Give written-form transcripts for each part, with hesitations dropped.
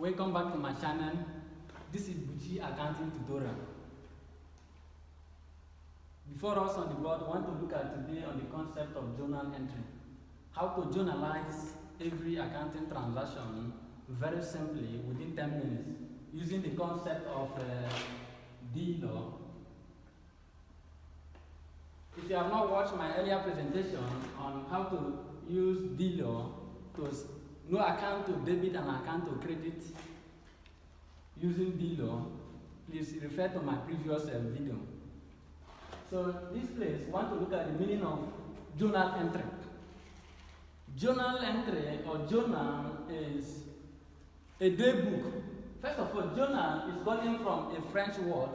Welcome back to my channel. This is Buchi Accounting Tutorial. Before us on the board, we want to look at today on the concept of journal entry. How to journalize every accounting transaction very simply within 10 minutes using the concept of D-Law. If you have not watched my earlier presentation on how to use D-Law to know account to debit and account to credit using D-Law, please refer to my previous video. So this place, we want to look at the meaning of journal entry. Journal entry or journal is a day book. First of all, journal is gotten from a French word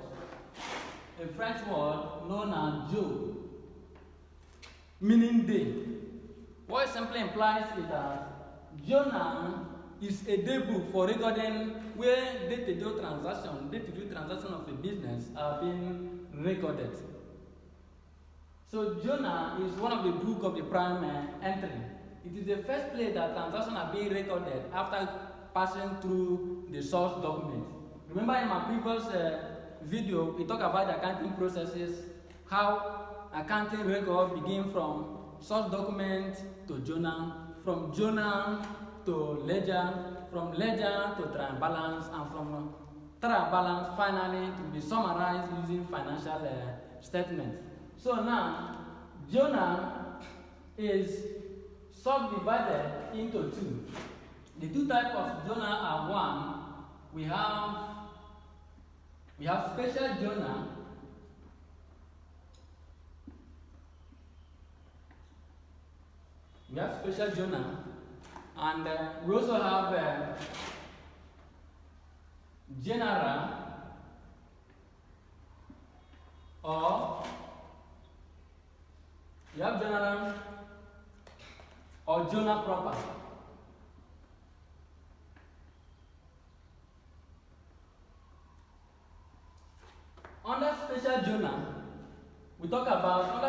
known as jour, meaning day. What it simply implies is that journal is a day book for recording where day-to-day transaction of a business are being recorded. So journal is one of the book of the prime entry. It is the first place that transactions are being recorded after passing through the source document. Remember in my previous video, we talked about the accounting processes, how accounting record begin from source document to journal, from journal to ledger, from ledger to trial balance, and from trial balance finally to be summarized using financial statement. So now, journal is subdivided into two. The two types of journal are one, we have special journal. We have special journal, and we also have general or you have general or journal proper. Under special journal, we talk about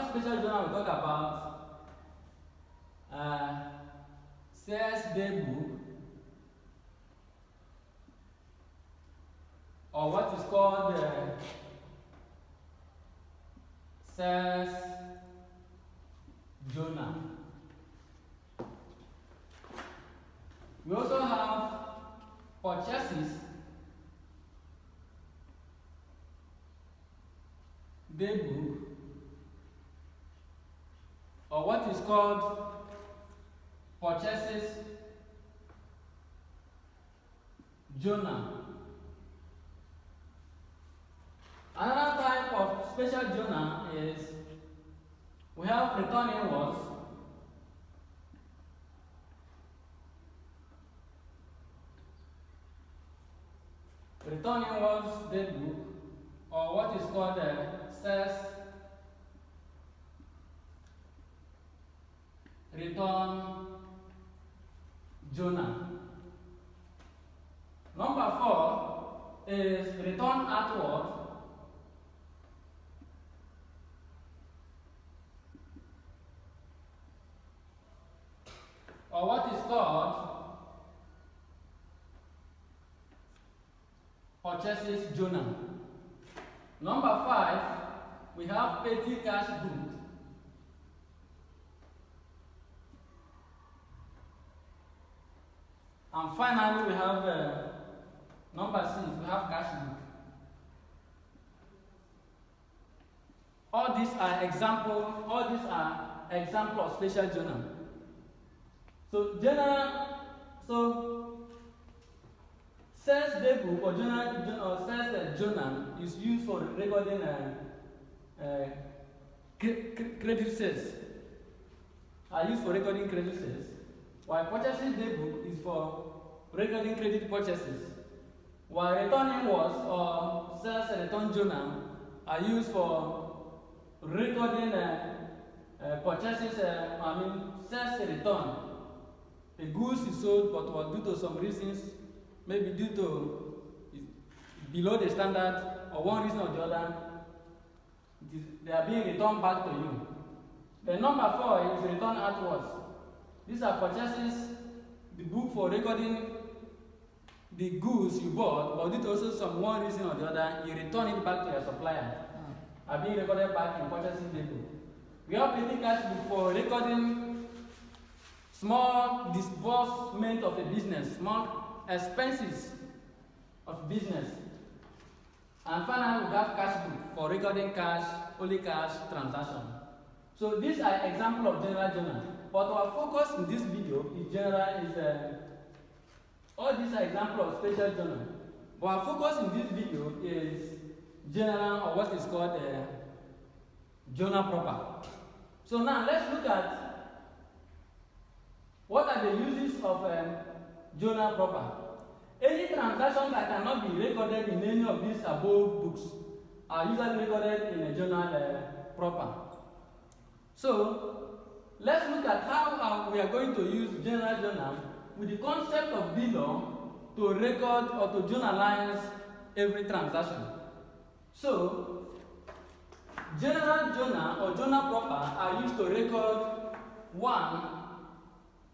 sales day book, or what is called sales journal. We also have purchases day book, or what is called purchases journal. Another type of special journal is we have return invoice, day book, or what is called sales return journal. Number 4 is return outward, or what is called purchases journal. Number 5, we have petty cash book. And finally, we have number 6, we have cash book. All these are example of special journal. So sales day book or sales journal is used for recording credit sales. Are used for recording credit sales, while purchases day book is for recording credit purchases, while return invoice or sales return journal are used for recording purchases. Sales return. A goods is sold, but was due to some reasons, maybe due to below the standard or one reason or the other, they are being returned back to you. The number 4 is return outwards. These are purchases, the book for recording the goods you bought, but due to also some one reason or the other, you return it back to your supplier. Are being recorded back in purchasing data. We have plenty cash book for recording small disbursement of a business, small expenses of business. And finally, we have cash book for recording cash, only cash transaction. So these are examples of general journal. But our focus in this video is all these are examples of special journal. But our focus in this video is general, or what is called journal proper. So now let's look at what are the uses of journal proper. Any transaction that cannot be recorded in any of these above books are usually recorded in a journal proper. So let's look at how we are going to use general journal with the concept of B-law to record or to journalize every transaction. So general journal or journal proper are used to record 1.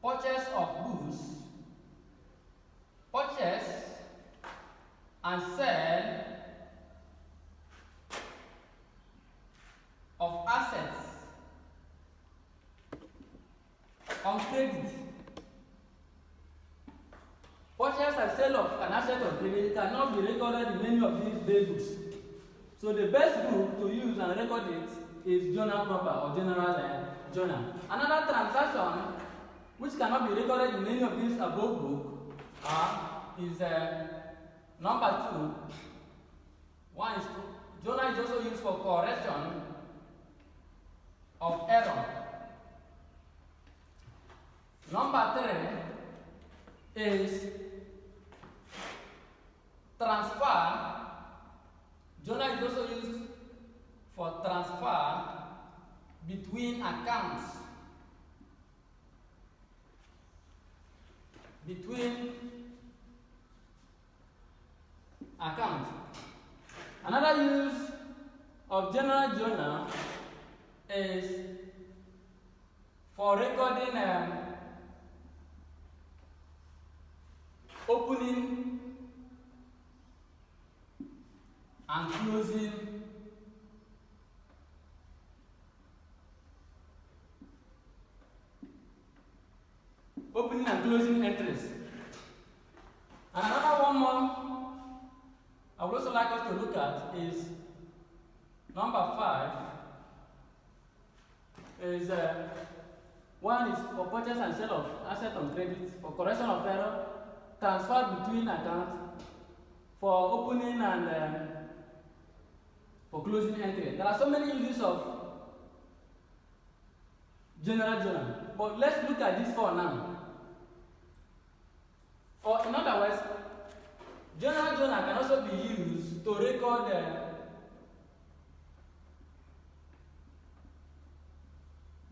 Purchase of goods, purchase and sale of assets on credit. Purchase and sale of an asset on credit cannot be recorded in any of these day books. So the best book to use and record it is journal proper or general journal. Another transaction which cannot be recorded in any of these above book is number 2. One is journal is also used for correction of error. Number 3 is transfer. Journal is also used for transfer between accounts. Another use of general journal is for recording opening and closing entries. And another one more I would also like us to look at is number 5. Is one is for purchase and sale of asset on credit, for correction of error, transfer between accounts, for opening and for closing entry. There are so many uses of general journal, but let's look at this for now. Or in other words, general journal can also be used to record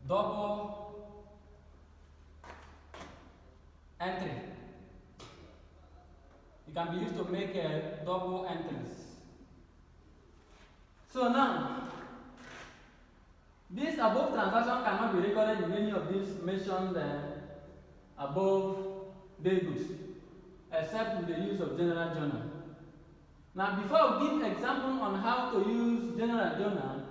double entry. It can be used to make double entries. So now, this above transaction cannot be recorded in any of these mentioned above day books, except with the use of general journal. Now, before we give example on how to use general journal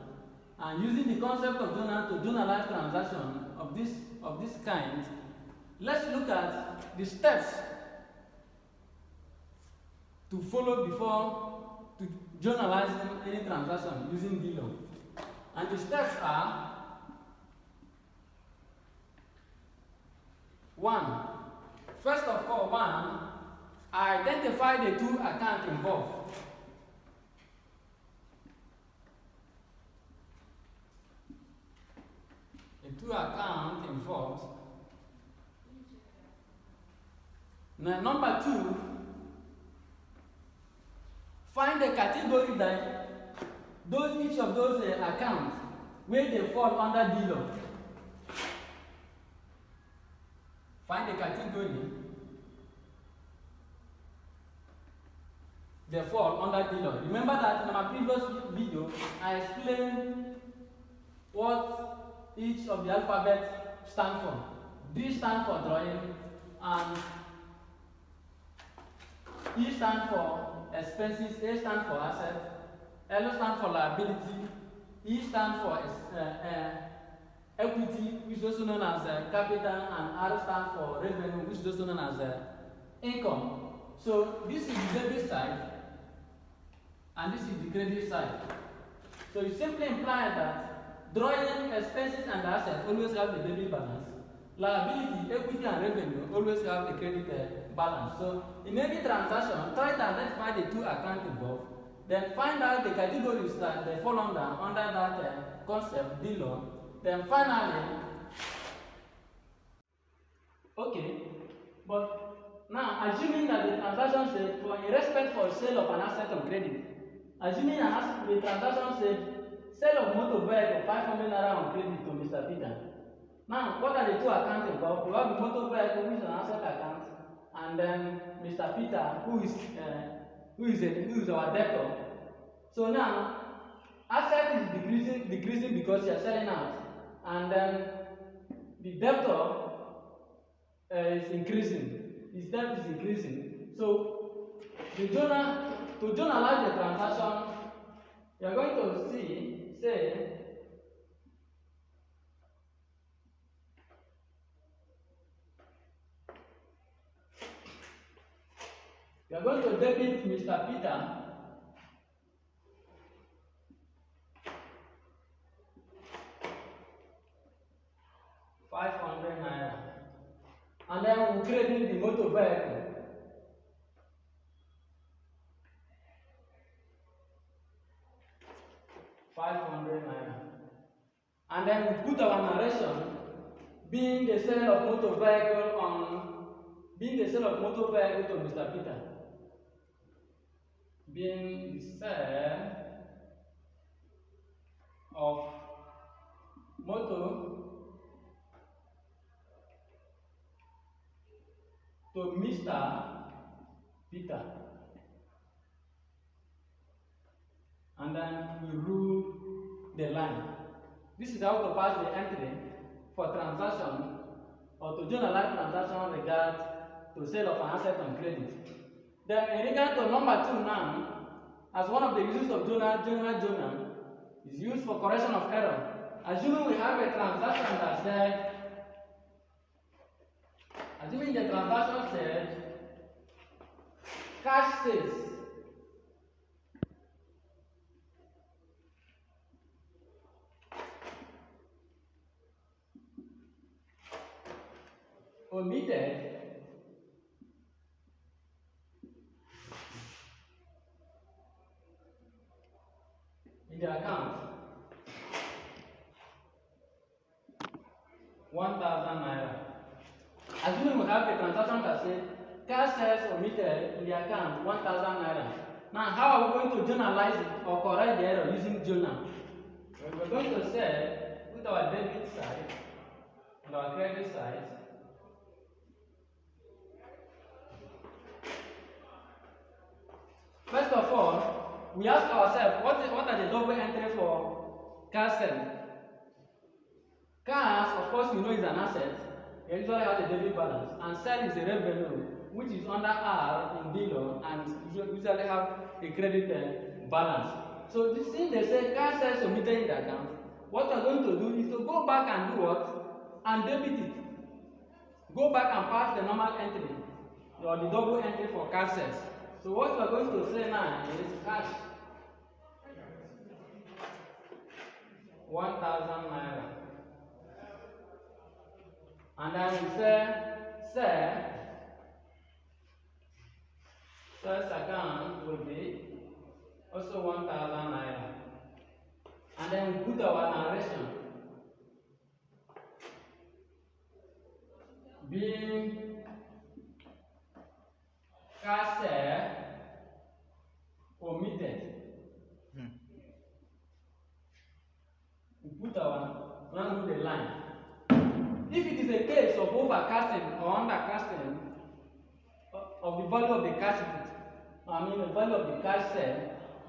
and using the concept of journal to journalize transaction of this kind, let's look at the steps to follow before to journalizing any transaction using D-law. And the steps are: 1. First of all, identify the 2 accounts involved. The 2 accounts involved. Now, number 2, find the category that each of those accounts where they fall under D-law. Find the category they fall under D-law. Remember that in my previous video, I explained what each of the alphabet stand for. D stand for drawing, and E stands for expenses, A stands for assets, L stands for liability, E stands for equity, which is also known as capital, and R stands for revenue, which is also known as income. So this is the debit side, and this is the credit side. So it simply implies that drawing expenses and assets always have a debit balance. Liability, equity, and revenue always have a credit balance. So in every transaction, try to identify the two accounts involved, then find out the categories that they fall under that concept below. Then finally, okay, but now assuming that the transaction said for in respect for sale of an asset on credit, assuming the transaction said sale of motor vehicle 500 naira on credit to Mr. Peter. Now, what are the two accounts involved? You have the motor vehicle, which is an asset account, and then Mr. Peter, who is our debtor. So now, asset is decreasing because you are selling out, and then the debtor is increasing. His debt is increasing. So, to journalize the transaction, you are going to say. We are going to debit Mr. Peter ₦500, and then we credit the motor vehicle ₦500, and then we put our narration being the sale of motor vehicle to Mr. Peter. Being the sale of motor to Mr. Peter, and then we rule the line. This is how to pass the entry for transaction or to journalize transaction regard to sale of an asset on credit. Then in regard to number 2 now, as one of the uses of journal is used for correction of error. Assuming we have a transaction that said, assuming the transaction said cash sales omitted in the account 1,000 naira. Assuming we have a transaction that says cash sales omitted in the account 1,000 naira. Now, how are we going to journalize it or correct the error using journal? We're going to say with our debit side and our credit side. First of all, we ask ourselves, what are the double entry for cash sale? Cash, of course, we know is an asset. It usually has a debit balance, and sell is a revenue, which is under R in below, and usually have a credit balance. So, since they say cash sales omitted in the account, what we're going to do is to go back and do what? And debit it. Go back and pass the normal entry, or the double entry for cash sales. So what we're going to say now is cash 1,000 naira, and then we say sales account will be also 1,000 naira, and then we put our narration being cash sale omitted. We put run the line. If it is a case of overcasting or undercasting of the value of the cash the value of the cash sale,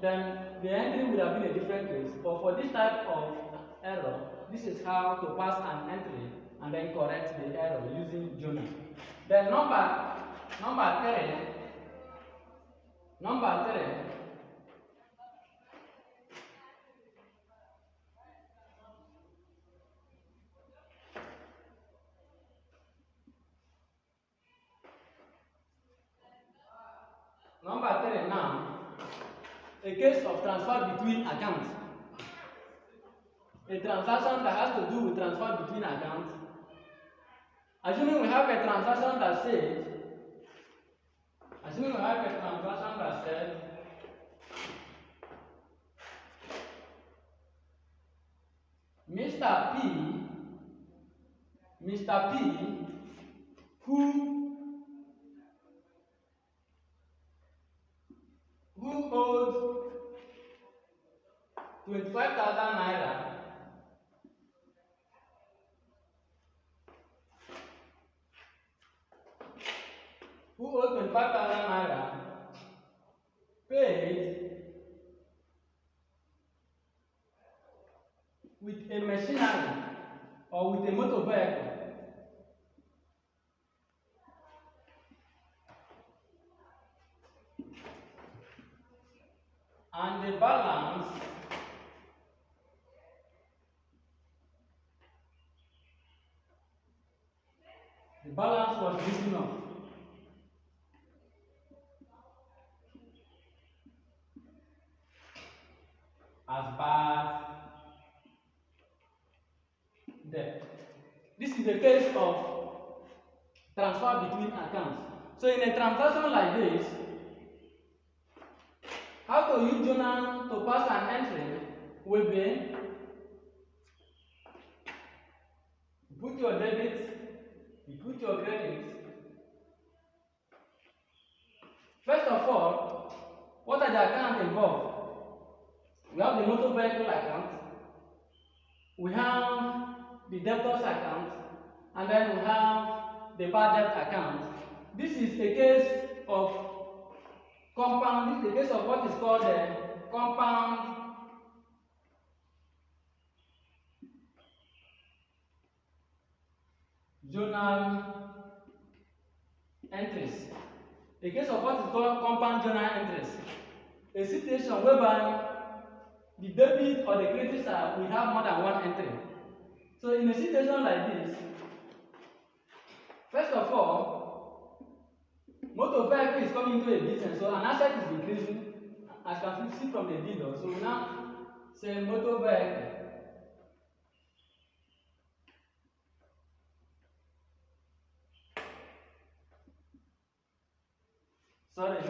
then the entry would have been a different case. But for this type of error, this is how to pass an entry and then correct the error using journal. Then number 3 Number 3. Number 3 now, a case of transfer between accounts. A transaction that has to do with transfer between accounts. Assuming we have a transaction that says, Mr. P, who owed 25,000 naira paid with a machinery or with a motor vehicle. And the balance was written off as bad debt. This is a case of transfer between accounts. So in a transaction like this, how to use journal to pass an entry will be you put your debit, you put your credit. First of all, what are the accounts involved? We have the motor vehicle account, we have the debtors account, and then we have the bad debt account. This is a case of compound, this is a case of what is called a compound journal entries. A case of what is called compound journal entries. A situation whereby the debit or the credit side will have more than one entry. So in a situation like this, first of all, motor vehicle is coming into a business, so an asset is increasing, as you can see from the dealer. So we now say motor vehicle. Sorry.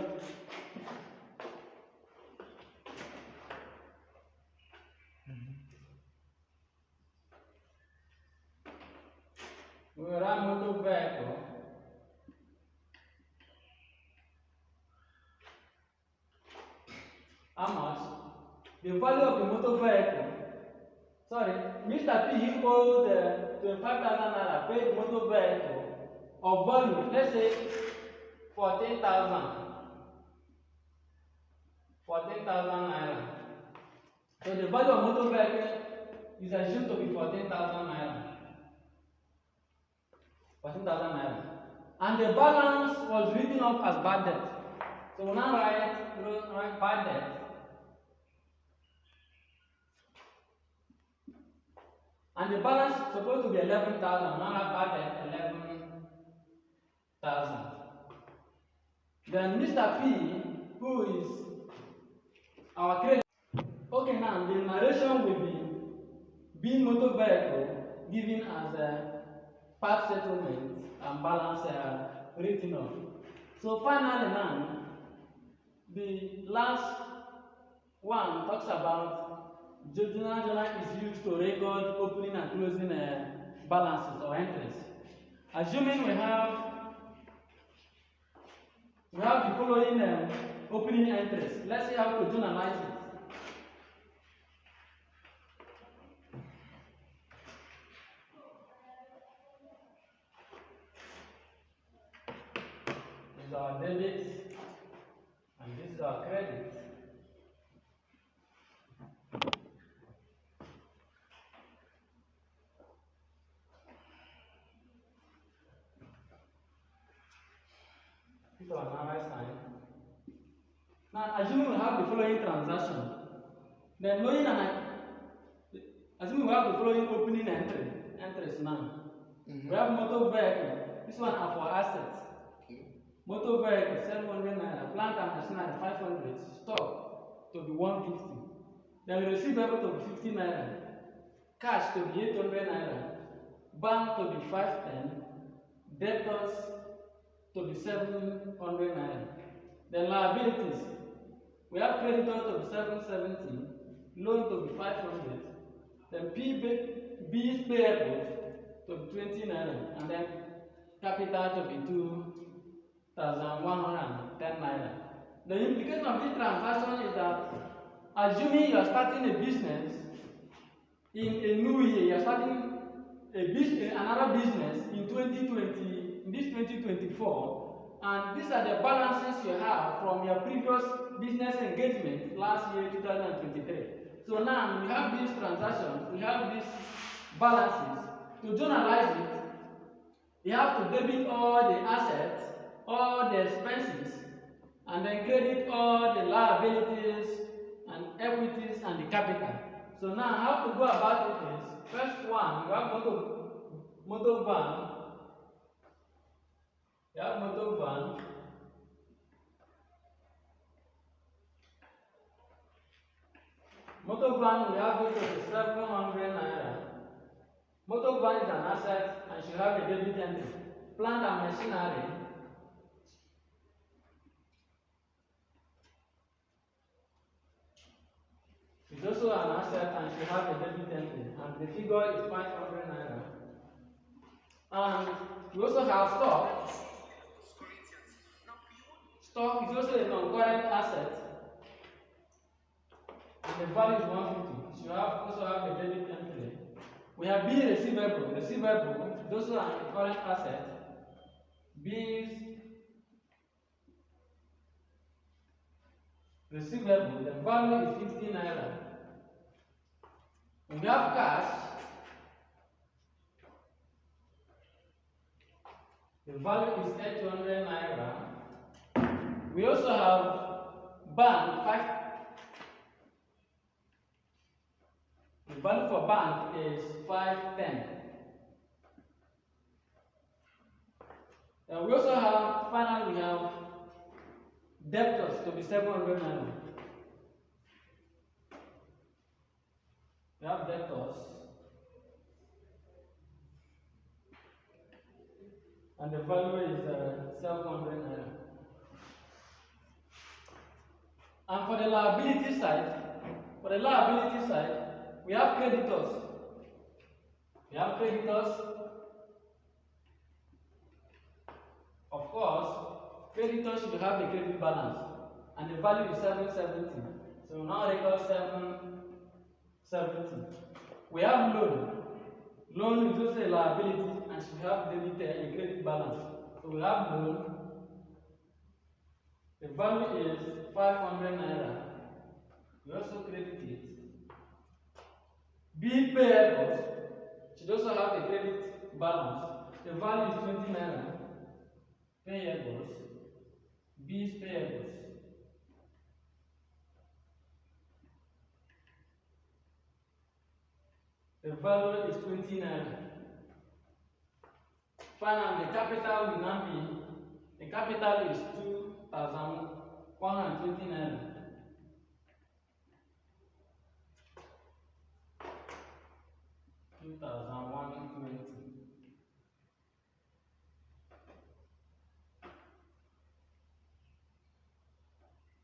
We run motor vehicle. How much? The value of the motor vehicle. Sorry, Mr. P he owed 25,000 naira, paid motor vehicle of value, let's say 14,000. 14,000 naira. So the value of motor vehicle is assumed to be 14,000 naira. 14,000 naira. And the balance was written off as bad debt. So we now write bad debt. And the balance is supposed to be 11,000. Now have bad debt 11,000. Then Mr. P, who is our credit. Okay, now the narration will be being motor vehicle given as a part settlement and balance written off. So finally now, the last one talks about journal is used to record opening and closing balances or entries. Assuming we have the following opening entries. Let's see how to journalize it. This is our debit and this is our credit. This is our number sign. Now, assuming we have the following transaction, then knowing assuming we have the following opening entries now. We have motor vehicle. This one are for assets. Motor vehicle 700 naira, plant and machinery 500, stock to be 150. Then receivable to be 50 naira, cash to be 800 naira, bank to be 510, debtors to be 700 naira. Then liabilities, we have creditor to be 770, loan to be 500, then B's payables to be 20 naira, and then capital to be 2,110 naira. The implication of this transaction is that, assuming you are starting a business in a new year, you are starting another business in 2024, and these are the balances you have from your previous business engagement last year, 2023. So now we have these transactions, we have these balances. To journalize it, you have to debit all the assets, all the expenses, and then credit all the liabilities and equities and the capital. So now how to go about it is, first one, you have motor van. You have motor van. Motor van, we have it as 700 naira. Motor van is an asset and should have a debit entry. Plant and machinery. It's also an asset and should have a debit entry. And the figure is 500 naira. And we also have stock. Stock is also a non-current asset. And the value is 150. So you also have a debit entry. We have B receivable. Receivable is also a current asset. B's receivable, the value is 50 naira. We have cash. The value is 800 naira. We also have bank 5. The value for bank is 510. We also have, finally, we have debtors to be 700 naira. We have debtors. And the value is 700 naira. And for the liability side, we have creditors. Of course, creditors should have a credit balance, and the value is 770. So now record 770. We have loan. Loan is also a liability and should have a credit balance. So we have loan. The value is 500 naira. We also credit it. B payables should also have a credit balance. The value is 20 naira. Payables. B's payables. The value is 20 naira. Finally, the capital will now be, the capital is 2,120 naira.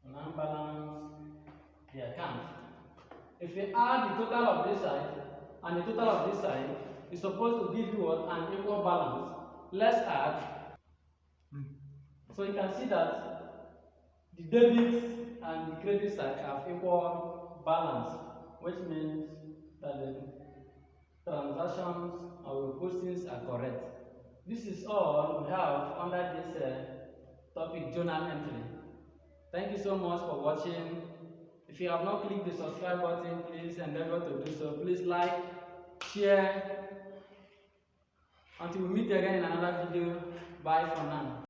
Now balance the account. If you add the total of this side and the total of this side, it's supposed to give you what? An equal balance. Let's add. So you can see that the debit and the credit side have equal balance, which means that the transactions or postings are correct. This is all we have under this topic, journal entry. Thank you so much for watching. If you have not clicked the subscribe button, please endeavor to do so. Please like, share. Until we meet again in another video. Bye for now.